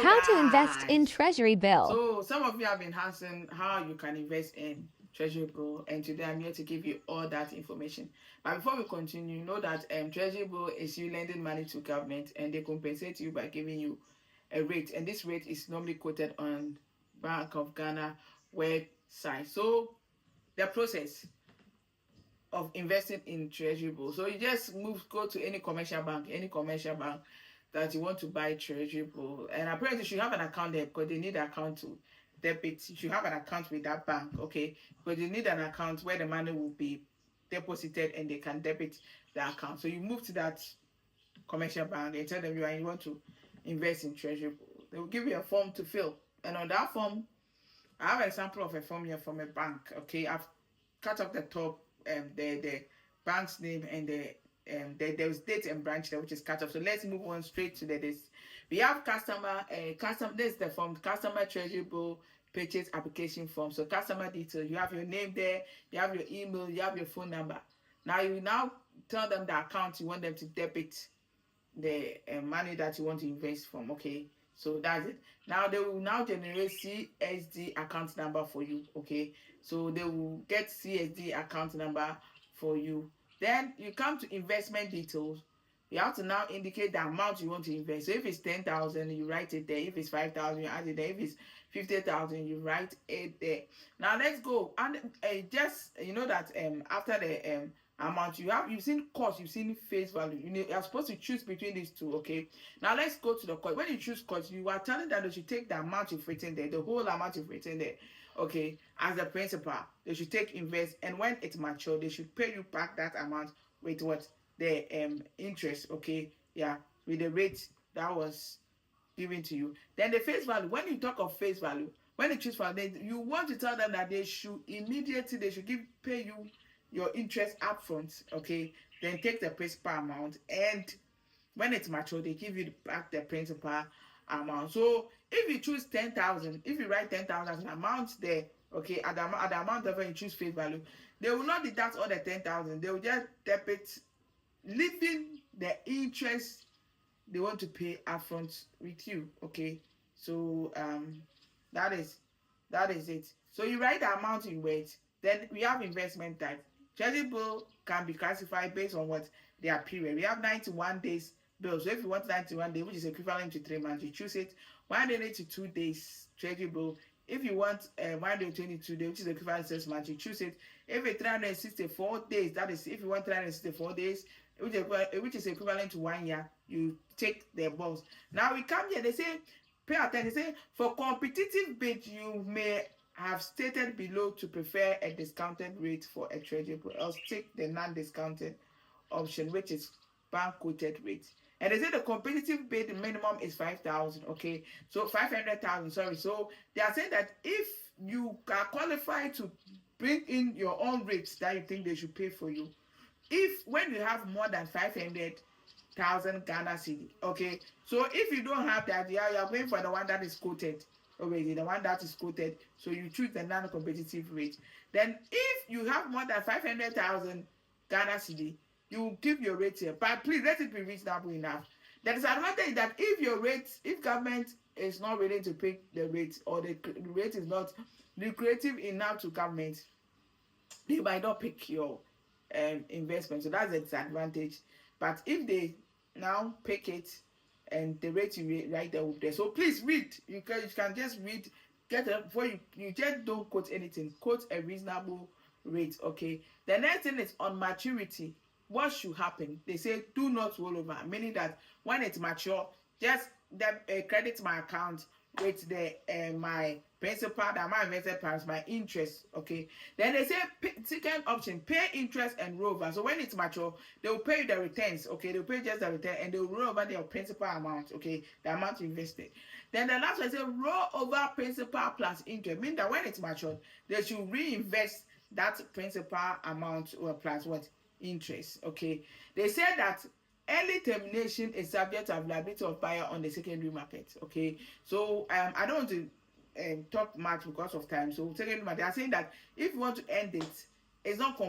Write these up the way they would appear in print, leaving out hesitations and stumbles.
Hello How to invest in guys. Treasury bill. So some of you have been asking how you can invest in Treasury bill, and today I'm here to give you all that information. But before we continue, know that Treasury bill is you lending money to government, and they compensate you by giving you a rate, and this rate is normally quoted on Bank of Ghana website. So the process of investing in Treasury bill. So you just go to any commercial bank that you want to buy Treasury bill. And apparently you should have an account there because they need an account to debit. You should have an account with that bank, okay? Because you need an account where the money will be deposited and they can debit the account. So you move to that commercial bank and tell them you want to invest in Treasury bill. They will give you a form to fill. And on that form, I have an example of a form here from a bank. Okay, I've cut off the top, the bank's name and there's date and branch there which is cut off. So let's move on straight to this. We have custom. This is the form, customer treasury bill purchase application form. So customer details. You have your name there. You have your email. You have your phone number. Now you tell them the account you want them to debit the money that you want to invest from. Okay, so that's it. Now they will now generate CSD account number for you. Okay, so they will get CSD account number for you. Then you come to investment details. You have to now indicate the amount you want to invest. So if it's 10,000, you write it there. If it's 5,000, you add it there. If it's 50,000, you write it there. Now let's go. And just you know that after the amount you've seen cost, you've seen face value. You're supposed to choose between these two. Okay, now let's go to the cost. When you choose cost, you are telling them they should take the amount you've written there, the whole amount you've written there, okay, as the principal. They should take invest, and when it's mature they should pay you back that amount with what the interest. Okay, yeah, with the rate that was given to you. Then the face value, when you talk of face value, when you choose for them, you want to tell them that they should pay you your interest upfront, okay? Then take the principal amount, and when it's mature, they give you back the principal amount. So if you choose 10,000, if you write 10,000 as an amount there, okay, at the amount of you choose face value, they will not deduct all the 10,000. They will just debit, leaving the interest they want to pay upfront with you, okay? So that is it. So you write the amount in words. Then we have investment type. Treasury bill can be classified based on what their period. We have 91 days bill. So if you want 91 days, which is equivalent to 3 months, you choose it. 182 days treasury bill. If you want 122 days, which is equivalent to 6 months, you choose it. If it's 364 days, that is if you want 364 days, which is equivalent to 1 year, you take the balls. Now we come here, they say pay attention. They say for competitive bid you may have stated below to prefer a discounted rate for a treasury bill, else take the non-discounted option, which is bank quoted rate. And they say the competitive bid minimum is 5,000. Okay, so 500,000. Sorry. So they are saying that if you are qualified to bring in your own rates that you think they should pay for you, if when you have more than 500,000 Ghana cedi, okay, so if you don't have that, you are going for the one that is quoted already, the one that is quoted, so you choose the non-competitive rate. Then if you have more than 500,000 Ghana cedi, you give your rate here, but please let it be reasonable enough. The disadvantage is that if government is not willing to pay the rate, or the rate is not lucrative enough to government, they might not pick your investment. So that's the disadvantage. But if they now pick it and the rate you write there will be there. So please read. You can just read. Get it before you just don't quote anything. Quote a reasonable rate. Okay. The next thing is on maturity. What should happen? They say do not roll over, meaning that when it's mature, just credit my account with the my principal, the amount invested plus my interest. Okay, then they say second option, pay interest and roll over. So when it's mature, they will pay you the returns. Okay, they'll pay just the return and they will roll over their principal amount. Okay, the amount you invested. Then the last one say roll over principal plus interest, meaning that when it's mature, they should reinvest that principal amount or plus what interest. Okay, they said that early termination is subject to availability of buyer on the secondary market. Okay, so I don't want to talk much because of time. So secondary market, they are saying that if you want to end it, it's not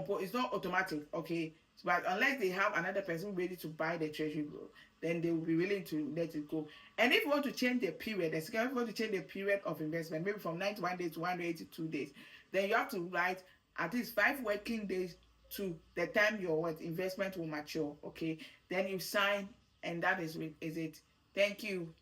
automatic. Okay, but unless they have another person ready to buy the treasury bill, then they will be willing to let it go. And if you want to change the period, if you want to change the period of investment, maybe from 91 days to 182 days, then you have to write at least 5 working days to the time your investment will mature. Okay, then you sign, and that is it. Thank you.